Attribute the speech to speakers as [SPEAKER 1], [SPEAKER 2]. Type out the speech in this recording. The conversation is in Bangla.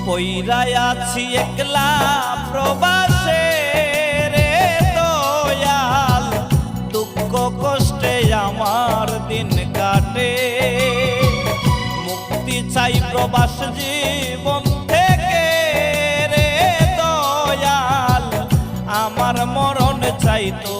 [SPEAKER 1] পইরাই আছি একলা প্রবাসে রে দয়াল, দুঃখ কষ্টে আমার দিন কাটে। মুক্তি চাই প্রবাস জীবন থেকে রে দয়াল, আমার মরণ চাই তো